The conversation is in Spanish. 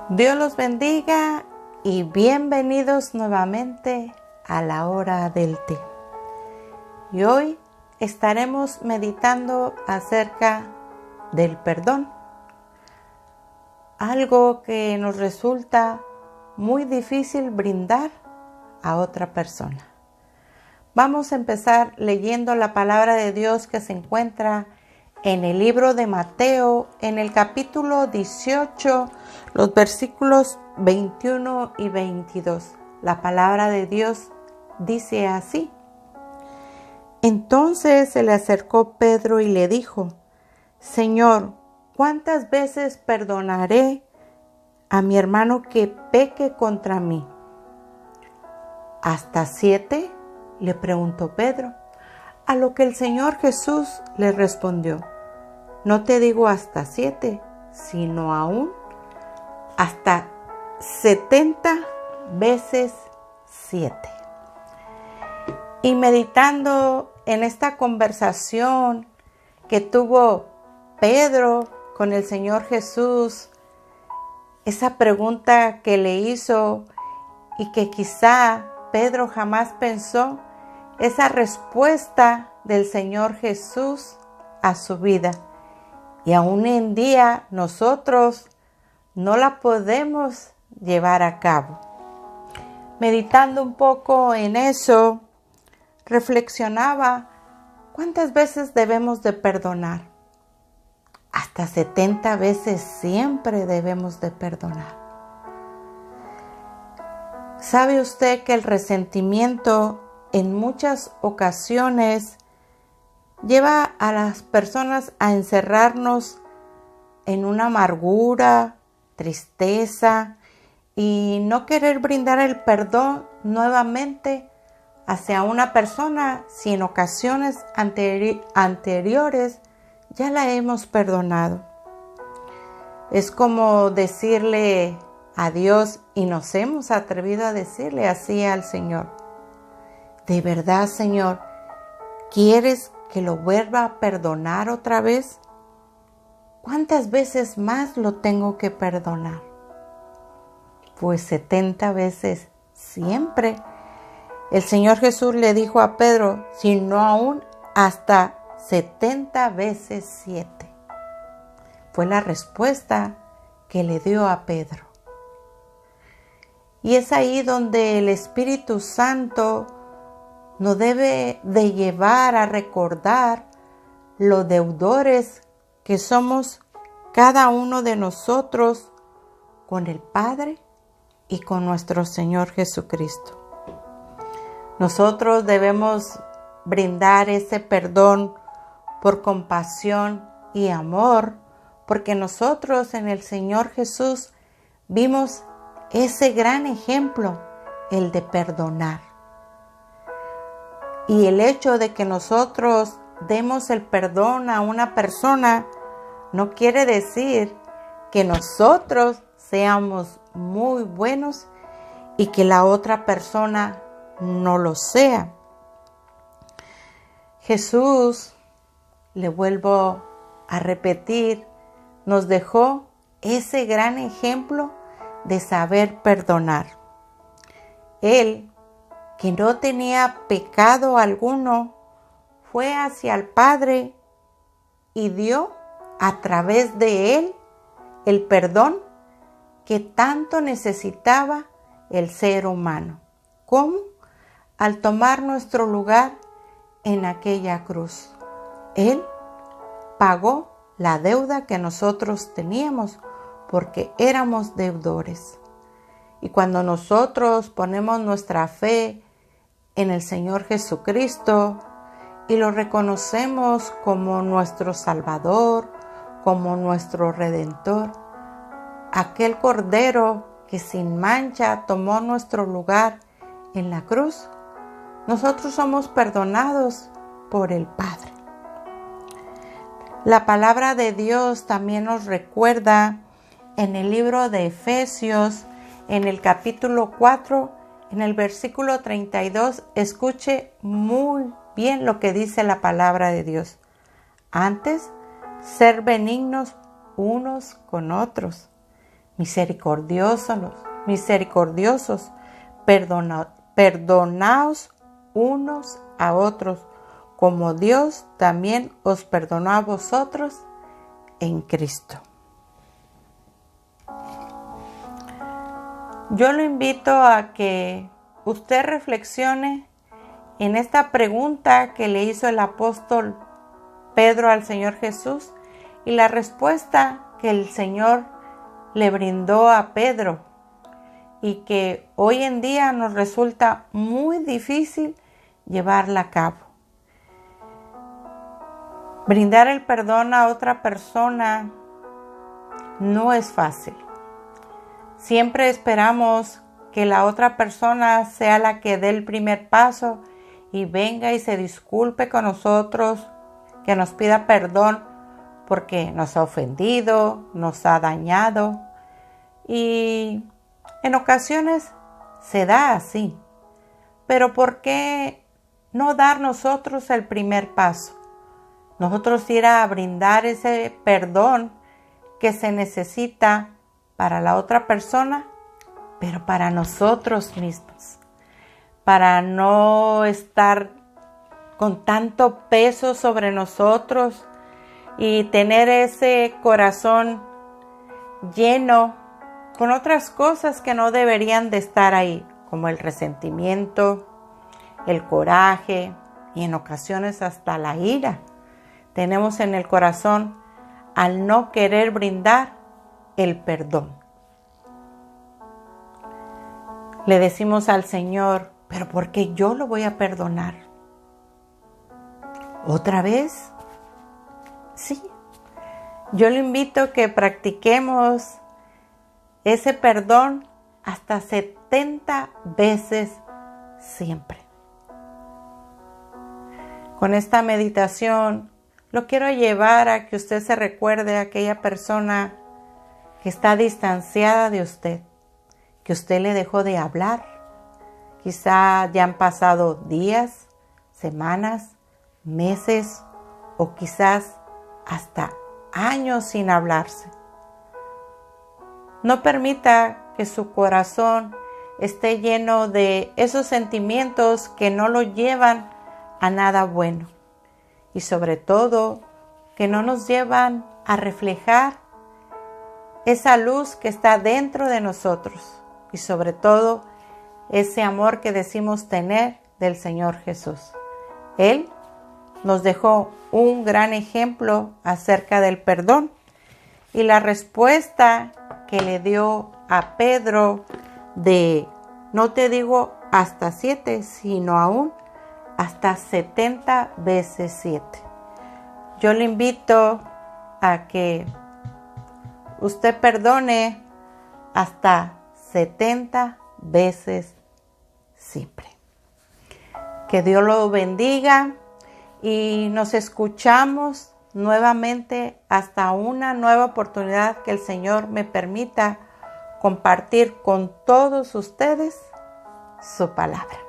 Dios los bendiga y bienvenidos nuevamente a la hora del té. Y hoy estaremos meditando acerca del perdón, algo que nos resulta muy difícil brindar a otra persona. Vamos a empezar leyendo la palabra de Dios que se encuentra en el libro de Mateo, en el capítulo 18, los versículos 21 y 22. La palabra de Dios dice así: Entonces se le acercó Pedro y le dijo: Señor, ¿cuántas veces perdonaré a mi hermano que peque contra mí? ¿Hasta 7? Le preguntó Pedro. A lo que el Señor Jesús le respondió: No te digo hasta 7, sino aún hasta 70 veces 7. Y meditando en esta conversación que tuvo Pedro con el Señor Jesús, esa pregunta que le hizo y que quizá Pedro jamás pensó, esa respuesta del Señor Jesús a su vida. Y aún en día nosotros no la podemos llevar a cabo. Meditando un poco en eso, reflexionaba cuántas veces debemos de perdonar. Hasta 70 veces siempre debemos de perdonar. ¿Sabe usted que el resentimiento en muchas ocasiones lleva a las personas a encerrarnos en una amargura, tristeza y no querer brindar el perdón nuevamente hacia una persona si en ocasiones anteriores ya la hemos perdonado? Es como decirle a Dios, y nos hemos atrevido a decirle así al Señor: ¿de verdad, Señor, quieres que lo vuelva a perdonar otra vez? ¿Cuántas veces más lo tengo que perdonar? Pues 70 veces siempre. El Señor Jesús le dijo a Pedro, sino aún hasta 70 veces 7. Fue la respuesta que le dio a Pedro. Y es ahí donde el Espíritu Santo nos debe de llevar a recordar los deudores que somos cada uno de nosotros con el Padre y con nuestro Señor Jesucristo. Nosotros debemos brindar ese perdón por compasión y amor, porque nosotros en el Señor Jesús vimos ese gran ejemplo, el de perdonar. Y el hecho de que nosotros demos el perdón a una persona no quiere decir que nosotros seamos muy buenos y que la otra persona no lo sea. Jesús, le vuelvo a repetir, nos dejó ese gran ejemplo de saber perdonar. Él, que no tenía pecado alguno, fue hacia el Padre y dio a través de él el perdón que tanto necesitaba el ser humano. ¿Cómo? Al tomar nuestro lugar en aquella cruz. Él pagó la deuda que nosotros teníamos porque éramos deudores. Y cuando nosotros ponemos nuestra fe en el Señor Jesucristo y lo reconocemos como nuestro Salvador, como nuestro Redentor, aquel Cordero que sin mancha tomó nuestro lugar en la cruz, nosotros somos perdonados por el Padre. La palabra de Dios también nos recuerda en el libro de Efesios, en el capítulo 4, en el versículo 32, escuche muy bien lo que dice la palabra de Dios. Antes, ser benignos unos con otros, misericordiosos, perdonaos unos a otros, como Dios también os perdonó a vosotros en Cristo. Yo lo invito a que usted reflexione en esta pregunta que le hizo el apóstol Pedro al Señor Jesús y la respuesta que el Señor le brindó a Pedro y que hoy en día nos resulta muy difícil llevarla a cabo. Brindar el perdón a otra persona no es fácil. Siempre esperamos que la otra persona sea la que dé el primer paso y venga y se disculpe con nosotros, que nos pida perdón porque nos ha ofendido, nos ha dañado. Y en ocasiones se da así. Pero ¿por qué no dar nosotros el primer paso? Nosotros ir a brindar ese perdón que se necesita para la otra persona, pero para nosotros mismos, para no estar con tanto peso sobre nosotros y tener ese corazón lleno con otras cosas que no deberían de estar ahí, como el resentimiento, el coraje y en ocasiones hasta la ira. Tenemos en el corazón al no querer brindar el perdón. Le decimos al Señor, pero ¿por qué yo lo voy a perdonar? ¿Otra vez? Sí. Yo le invito a que practiquemos ese perdón hasta 70 veces siempre. Con esta meditación lo quiero llevar a que usted se recuerde a aquella persona que está distanciada de usted, que usted le dejó de hablar. Quizá ya han pasado días, semanas, meses o quizás hasta años sin hablarse. No permita que su corazón esté lleno de esos sentimientos que no lo llevan a nada bueno y sobre todo que no nos llevan a reflejar esa luz que está dentro de nosotros y sobre todo ese amor que decimos tener del Señor Jesús. Él nos dejó un gran ejemplo acerca del perdón y la respuesta que le dio a Pedro de no te digo hasta 7, sino aún hasta 70 veces 7. Yo le invito a que usted perdone hasta 70 veces siempre. Que Dios lo bendiga y nos escuchamos nuevamente hasta una nueva oportunidad que el Señor me permita compartir con todos ustedes su palabra.